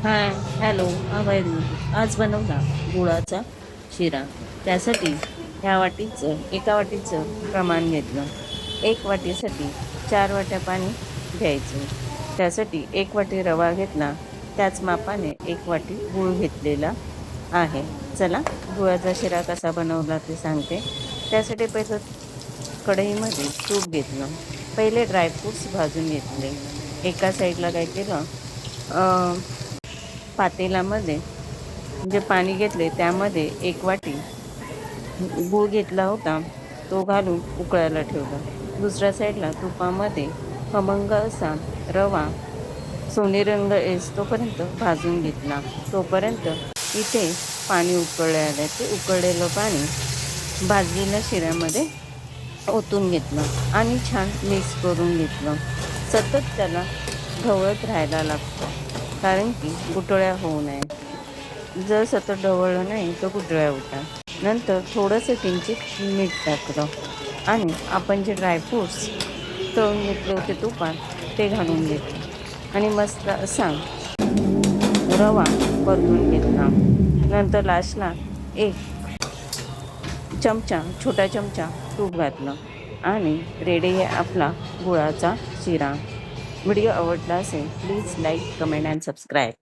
हाय, hello, आज बनवला गुळाचा शिरा. त्यासाठी एका वाटीचं प्रमाण घेतलं. 1 वाटीसाठी 4 वाट्या पाणी घ्यायचं. त्यासाठी 1 वाटी रवा घेतला. त्याच मापाने 1 वाटी गूळ घेतलेला आहे. चला, गुळाचा शिरा कसा बनवला ते सांगते. त्यासाठी पहिलं कढईमध्ये तूप घेतलं. पहिले ड्रायफ्रूट्स भाजून घेतले. एका साईडला काय केलं, पातेल्यामध्ये जे पाणी घेतले त्यामध्ये 1 वाटी गूळ घेतला होता, तो घालून उकळायला ठेवला. दुसऱ्या साईडला तुपामध्ये खमंग असा रवा सोनेरी रंग तोपर्यंत भाजून घेतला. तोपर्यंत इथे पाणी उकळले ते उकळलेलं पाणी भाजलेल्या शिऱ्यामध्ये ओतून घेतलं आणि छान मिक्स करून घेतलं. सतत त्याला ढवळत राहायला लागतं, कारण की गुठळ्या होऊ नये. जर सतत ढवळलं नाही तर गुठळ्या होतात. नंतर थोडंसं किंचित मीठ टाकलं आणि आपण जे ड्रायफ्रूट्स तळून घेतले होते तुपात ते घालून घेतले आणि मस्त असा रवा परतून घेतला. नंतर लास्टला 1 छोटा चमचा तूप घातलं आणि रेडी आहे आपला गुळाचा शिरा. व्हिडिओ आवडला असेल please like, comment and subscribe.